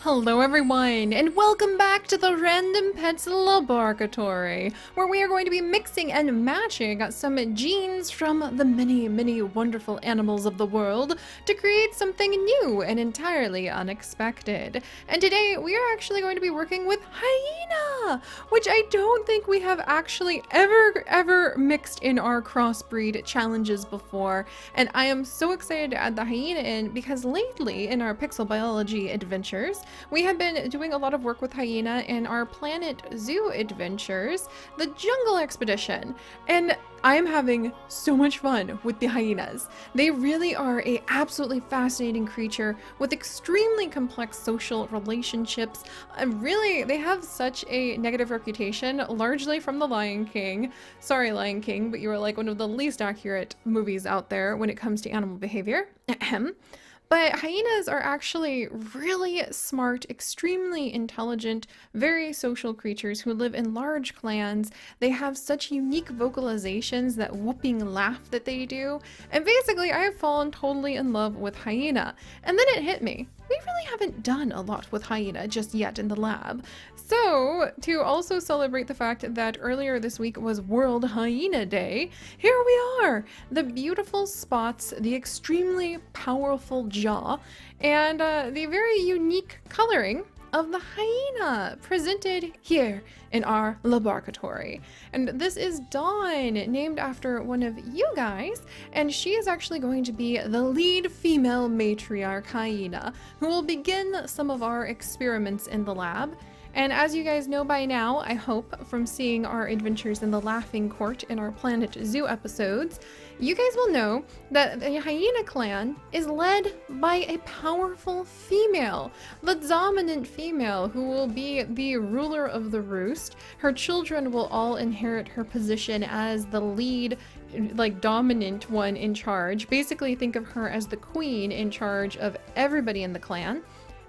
Hello everyone, and welcome back to the Random Pets LaBARKatory, where we are going to be mixing and matching some genes from the many wonderful animals of the world to create something new and entirely unexpected. And today we are actually going to be working with hyena, which I don't think we have actually ever mixed in our crossbreed challenges before. And I am so excited to add the hyena in because lately in our pixel biology adventures, we have been doing a lot of work with hyena in our Planet Zoo adventures, the Jungle Expedition, and I am having so much fun with the hyenas. They really are an absolutely fascinating creature with extremely complex social relationships. Really, they have such a negative reputation, largely from The Lion King. Sorry, Lion King, but you are like one of the least accurate movies out there when it comes to animal behavior. But hyenas are actually really smart, extremely intelligent, very social creatures who live in large clans. They have such unique vocalizations, that whooping laugh that they do. And basically, I have fallen totally in love with hyena. And then it hit me. We really haven't done a lot with hyena just yet in the lab. So, to also celebrate the fact that earlier this week was World Hyena Day, here we are! The beautiful spots, the extremely powerful jaw, and the very unique coloring of the hyena presented here in our LaBARKatory. And this is Dawn, named after one of you guys, and she is actually going to be the lead female matriarch hyena who will begin some of our experiments in the lab. And as you guys know by now, I hope, from seeing our adventures in the Laughing Court in our Planet Zoo episodes, you guys will know that the hyena clan is led by a powerful female, the dominant female, who will be the ruler of the roost. Her children will all inherit her position as the lead, like, dominant one in charge. Basically, think of her as the queen in charge of everybody in the clan.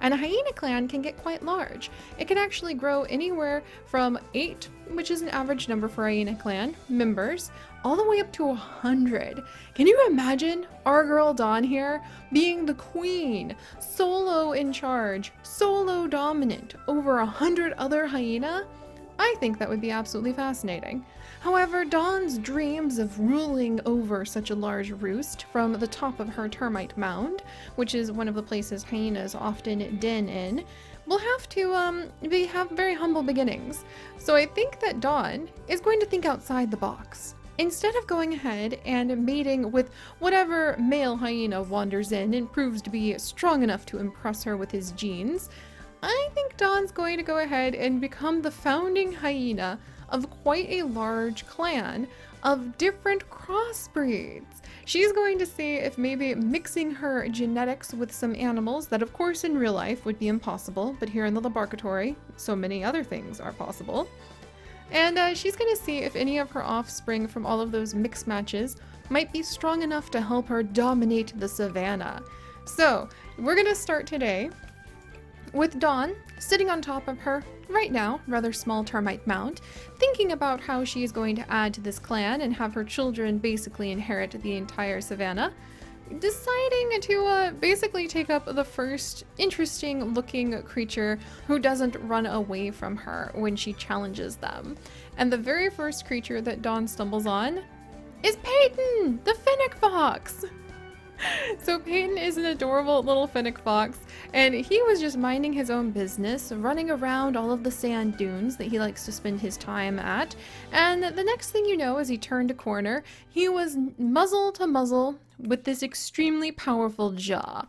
And a hyena clan can get quite large. It can actually grow anywhere from 8, which is an average number for hyena clan members, all the way up to 100. Can you imagine our girl Dawn here being the queen, solo in charge, solo dominant over 100 other hyena? I think that would be absolutely fascinating. However, Dawn's dreams of ruling over such a large roost from the top of her termite mound, which is one of the places hyenas often den in, will have to have very humble beginnings. So I think that Dawn is going to think outside the box. Instead of going ahead and mating with whatever male hyena wanders in and proves to be strong enough to impress her with his genes, I think Dawn's going to go ahead and become the founding hyena of quite a large clan of different crossbreeds. She's going to see if maybe mixing her genetics with some animals that of course in real life would be impossible, but here in the LaBARKatory, so many other things are possible. And she's going to see if any of her offspring from all of those mix matches might be strong enough to help her dominate the savannah. So we're going to start today with Dawn sitting on top of her, right now, rather small termite mound, thinking about how she is going to add to this clan and have her children basically inherit the entire savannah, deciding to basically take up the first interesting looking creature who doesn't run away from her when she challenges them. And the very first creature that Dawn stumbles on is Peyton, the Fennec fox! So Peyton is an adorable little Fennec fox, and he was just minding his own business, running around all of the sand dunes that he likes to spend his time at. And the next thing you know, as he turned a corner, he was muzzle to muzzle with this extremely powerful jaw.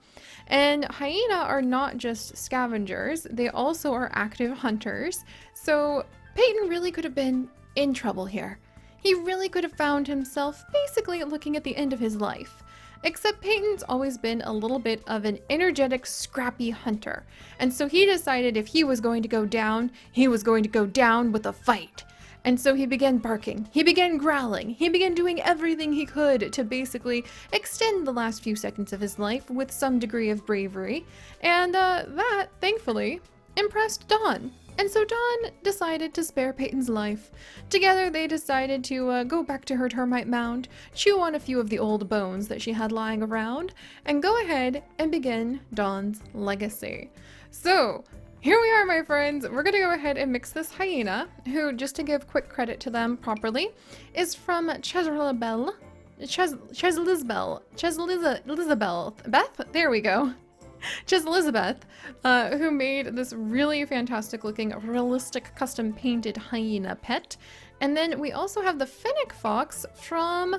And hyena are not just scavengers, they also are active hunters. So Peyton really could have been in trouble here. He really could have found himself basically looking at the end of his life. Except Peyton's always been a little bit of an energetic, scrappy hunter. And so he decided if he was going to go down, he was going to go down with a fight. And so he began barking, he began growling, he began doing everything he could to basically extend the last few seconds of his life with some degree of bravery. And that, thankfully, impressed Dawn. And so Dawn decided to spare Peyton's life. Together they decided to go back to her termite mound, chew on a few of the old bones that she had lying around, and go ahead and begin Dawn's legacy. So here we are, my friends. We're gonna go ahead and mix this hyena, who, just to give quick credit to them properly, is from Elizabeth, Beth? There we go. Elizabeth, who made this really fantastic looking, realistic, custom painted hyena pet. And then we also have the Fennec fox from,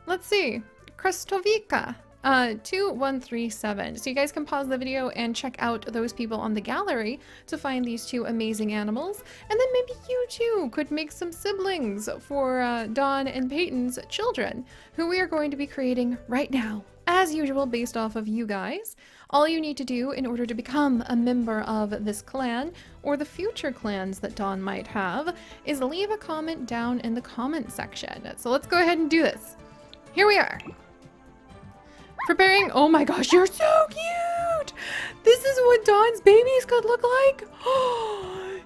let's see, Krestovica, 2137. So you guys can pause the video and check out those people on the gallery to find these two amazing animals. And then maybe you too could make some siblings for Dawn and Peyton's children, who we are going to be creating right now, as usual, based off of you guys. All you need to do in order to become a member of this clan, or the future clans that Dawn might have, is leave a comment down in the comment section. So let's go ahead and do this. Here we are. Preparing. Oh my gosh, you're so cute! This is what Dawn's babies could look like?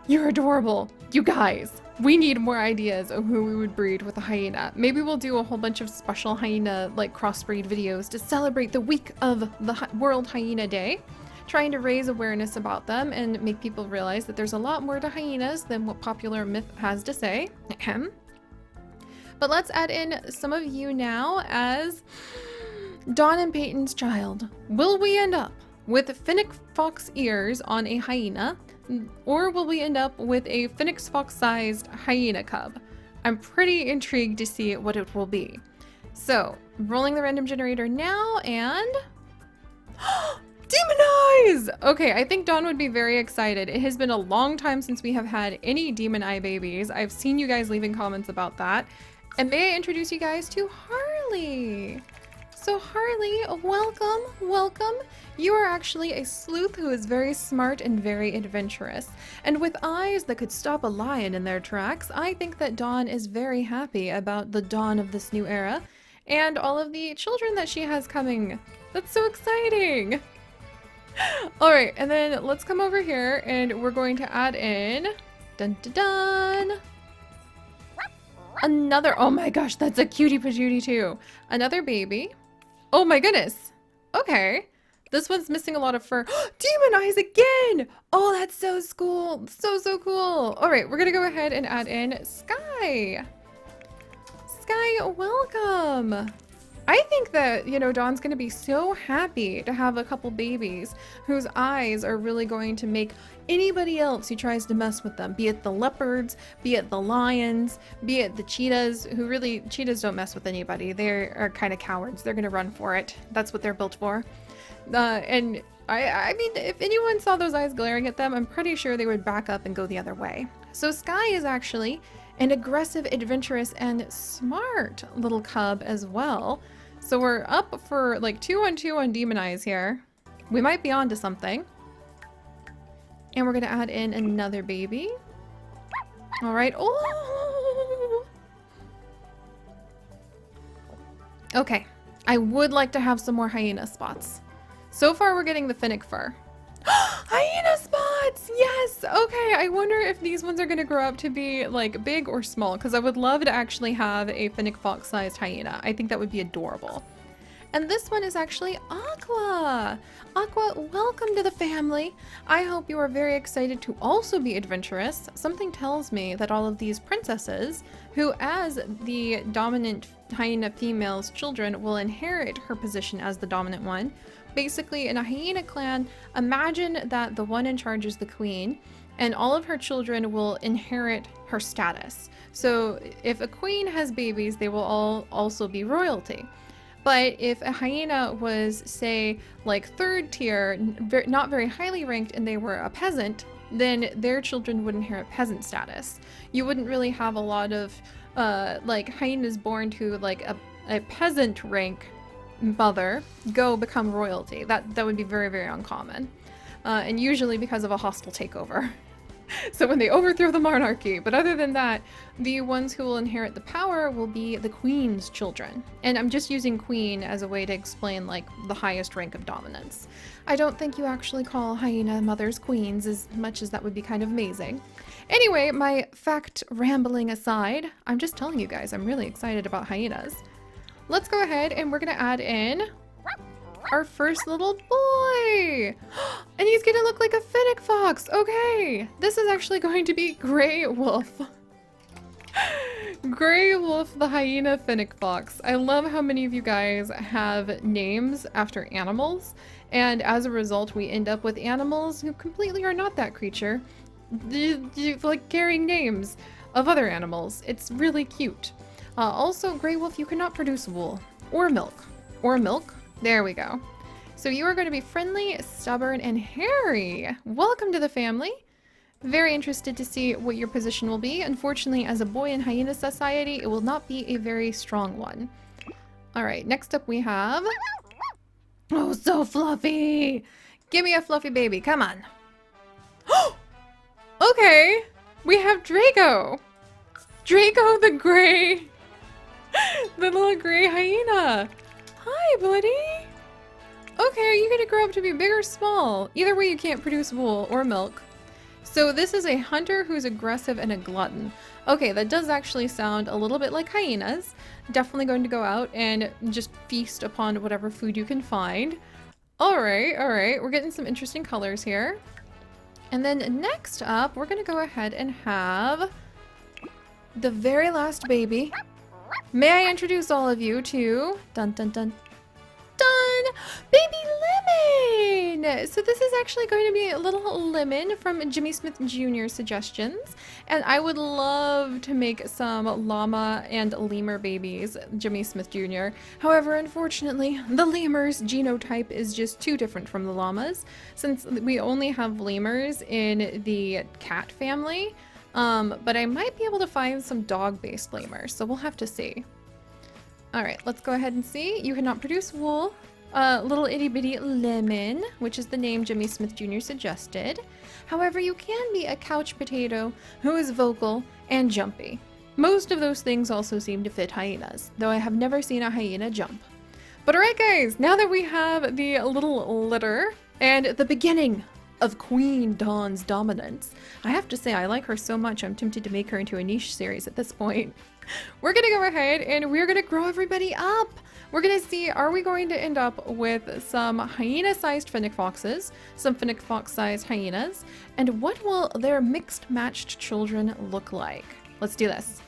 You're adorable. You guys, we need more ideas of who we would breed with a hyena. Maybe we'll do a whole bunch of special hyena crossbreed videos to celebrate the week of the World Hyena Day, trying to raise awareness about them and make people realize that there's a lot more to hyenas than what popular myth has to say. But let's add in some of you now as Dawn and Peyton's child. Will we end up with Fennec fox ears on a hyena, or will we end up with a Fennec fox-sized hyena cub? I'm pretty intrigued to see what it will be. So, rolling the random generator now, and demon eyes! Okay, I think Dawn would be very excited. It has been a long time since we have had any demon eye babies. I've seen you guys leaving comments about that. And may I introduce you guys to Harley? So Harley, welcome, welcome. You are actually a sleuth who is very smart and very adventurous. And with eyes that could stop a lion in their tracks, I think that Dawn is very happy about the dawn of this new era and all of the children that she has coming. That's so exciting. All right, and then let's come over here and we're going to add in, dun dun dun, another, oh my gosh, that's a cutie patootie too. Another baby. Oh my goodness. Okay. This one's missing a lot of fur. Demon eyes again! Oh, that's so cool. So cool. All right, we're gonna go ahead and add in Sky. Sky, welcome. I think that, you know, Dawn's gonna be so happy to have a couple babies whose eyes are really going to make anybody else who tries to mess with them, be it the leopards, be it the lions, be it the cheetahs, who really, cheetahs don't mess with anybody. They are kind of cowards. They're gonna run for it. That's what they're built for. And I mean, if anyone saw those eyes glaring at them, I'm pretty sure they would back up and go the other way. So Sky is actually an aggressive, adventurous, and smart little cub as well. So we're up for like 2-on-2 on Demon Eyes here. We might be onto something. And we're gonna add in another baby. All right. Oh! Okay. I would like to have some more hyena spots. So far, we're getting the Fennec fur. Hyena spots! Yes! Okay, I wonder if these ones are gonna grow up to be like big or small, because I would love to actually have a Fennec fox-sized hyena. I think that would be adorable. And this one is actually Aqua. Aqua, welcome to the family. I hope you are very excited to also be adventurous. Something tells me that all of these princesses, who as the dominant hyena female's children will inherit her position as the dominant one. Basically, in a hyena clan, imagine that the one in charge is the queen, and all of her children will inherit her status. So if a queen has babies, they will all also be royalty. But if a hyena was, say, like third tier, not very highly ranked, and they were a peasant, then their children would inherit peasant status. You wouldn't really have a lot of like hyenas born to like a peasant rank mother go become royalty. That would be very, very uncommon. And usually because of a hostile takeover. So when they overthrow the monarchy. But other than that, the ones who will inherit the power will be the queen's children. And I'm just using queen as a way to explain like the highest rank of dominance. I don't think you actually call hyena mothers queens, as much as that would be kind of amazing. Anyway, my fact rambling aside, I'm just telling you guys, I'm really excited about hyenas. Let's go ahead and we're gonna add in our first little boy. And he's gonna look like a Fennec fox. Okay, this is actually going to be Grey Wolf. Grey Wolf, the hyena Fennec fox. I love how many of you guys have names after animals, and as a result we end up with animals who completely are not that creature, like carrying names of other animals. It's really cute. Also, Grey Wolf, you cannot produce wool or milk. Or milk. There we go. So you are going to be friendly, stubborn, and hairy. Welcome to the family. Very interested to see what your position will be. Unfortunately, as a boy in hyena society, it will not be a very strong one. All right, next up we have... Oh, so fluffy. Give me a fluffy baby. Come on. Okay, we have Draco. Draco the gray. The little gray hyena. Hi, buddy. Okay, are you gonna grow up to be big or small? Either way, you can't produce wool or milk. So this is a hunter who's aggressive and a glutton. Okay, that does actually sound a little bit like hyenas. Definitely going to go out and just feast upon whatever food you can find. All right, we're getting some interesting colors here. And then next up, we're gonna go ahead and have the very last baby. May I introduce all of you to dun dun dun dun, Baby Lemon. So this is actually going to be a little Lemon from Jimmy Smith Jr. suggestions, and I would love to make some llama and lemur babies, Jimmy Smith Jr. However, unfortunately, the lemur's genotype is just too different from the llamas, since we only have lemurs in the cat family. But I might be able to find some dog-based lemurs, so we'll have to see. All right, let's go ahead and see. You cannot produce wool. Little itty bitty lemon, which is the name Jimmy Smith Jr. suggested. However, you can be a couch potato who is vocal and jumpy. Most of those things also seem to fit hyenas, though I have never seen a hyena jump. But all right, guys, now that we have the little litter and the beginning of Queen Dawn's dominance, I have to say I like her so much I'm tempted to make her into a niche series at this point. We're gonna go ahead and we're gonna grow everybody up. We're gonna see, are we going to end up with some hyena-sized Fennec foxes, some Fennec fox-sized hyenas, and what will their mixed matched children look like? Let's do this.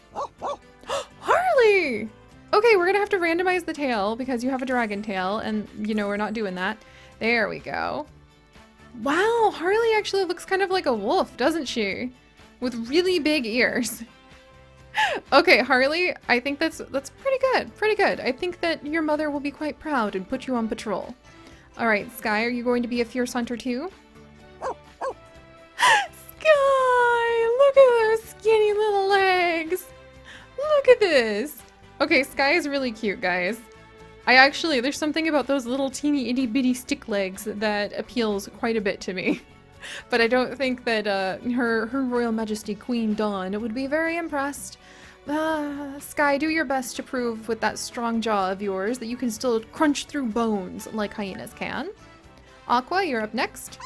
Harley! Okay, we're gonna have to randomize the tail because you have a dragon tail, and you know we're not doing that. There we go. Wow, Harley actually looks kind of like a wolf, doesn't she? With really big ears. Okay, Harley, I think that's pretty good. I think that your mother will be quite proud and put you on patrol. All right, Sky, are you going to be a fierce hunter too? Sky, look at those skinny little legs. Look at this. Okay, Sky is really cute, guys. There's something about those little teeny itty bitty stick legs that appeals quite a bit to me. But I don't think that Her Royal Majesty Queen Dawn would be very impressed. Sky, do your best to prove with that strong jaw of yours that you can still crunch through bones like hyenas can. Aqua, you're up next.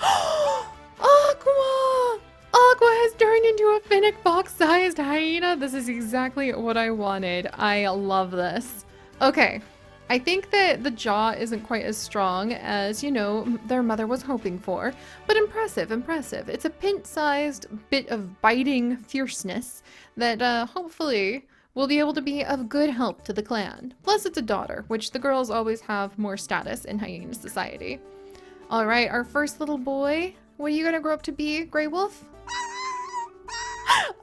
Aqua! Aqua has turned into a Fennec fox-sized hyena. This is exactly what I wanted. I love this. Okay. I think that the jaw isn't quite as strong as, you know, their mother was hoping for, but impressive. It's a pint-sized bit of biting fierceness that hopefully will be able to be of good help to the clan. Plus it's a daughter, which the girls always have more status in hyena society. All right, our first little boy. What are you gonna grow up to be, Grey Wolf?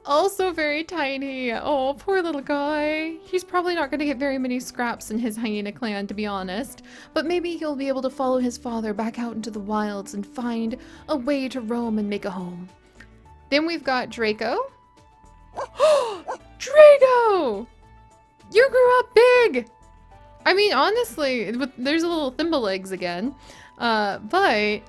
Also very tiny. Oh, poor little guy. He's probably not going to get very many scraps in his hyena clan, to be honest. But maybe he'll be able to follow his father back out into the wilds and find a way to roam and make a home. Then we've got Draco. Draco! You grew up big! I mean, honestly, there's a little thimble legs again. But,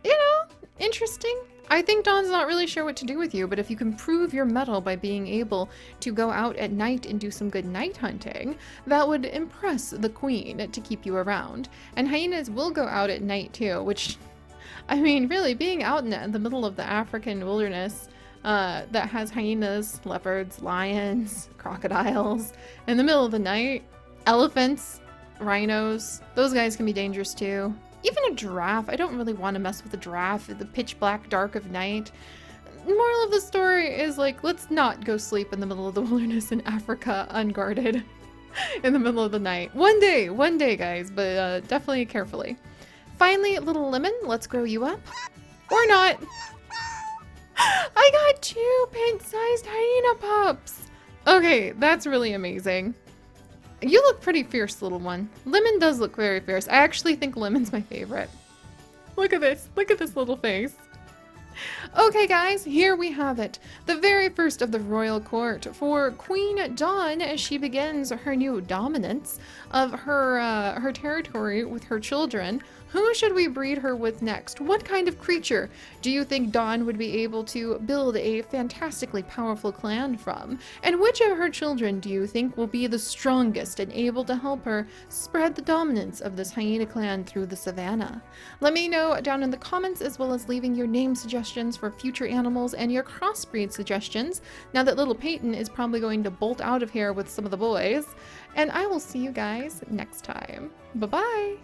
you know, interesting. I think Dawn's not really sure what to do with you, but if you can prove your mettle by being able to go out at night and do some good night hunting, that would impress the queen to keep you around. And hyenas will go out at night too, which, I mean, really, being out in the middle of the African wilderness that has hyenas, leopards, lions, crocodiles, in the middle of the night, elephants, rhinos, those guys can be dangerous too. Even a giraffe. I don't really want to mess with a giraffe in the pitch black dark of night. Moral of the story is, like, let's not go sleep in the middle of the wilderness in Africa unguarded in the middle of the night. One day, guys, but definitely carefully. Finally, little Lemon, let's grow you up. Or not. I got 2 pint-sized hyena pups. Okay, that's really amazing. You look pretty fierce, little one. Lemon does look very fierce. I actually think Lemon's my favorite. Look at this. Look at this little face. Okay, guys, here we have it. The very first of the royal court for Queen Dawn as she begins her new dominance of her territory with her children. Who should we breed her with next? What kind of creature do you think Dawn would be able to build a fantastically powerful clan from? And which of her children do you think will be the strongest and able to help her spread the dominance of this hyena clan through the savannah? Let me know down in the comments, as well as leaving your name suggestions for future animals and your crossbreed suggestions, now that little Peyton is probably going to bolt out of here with some of the boys. And I will see you guys next time. Bye-bye!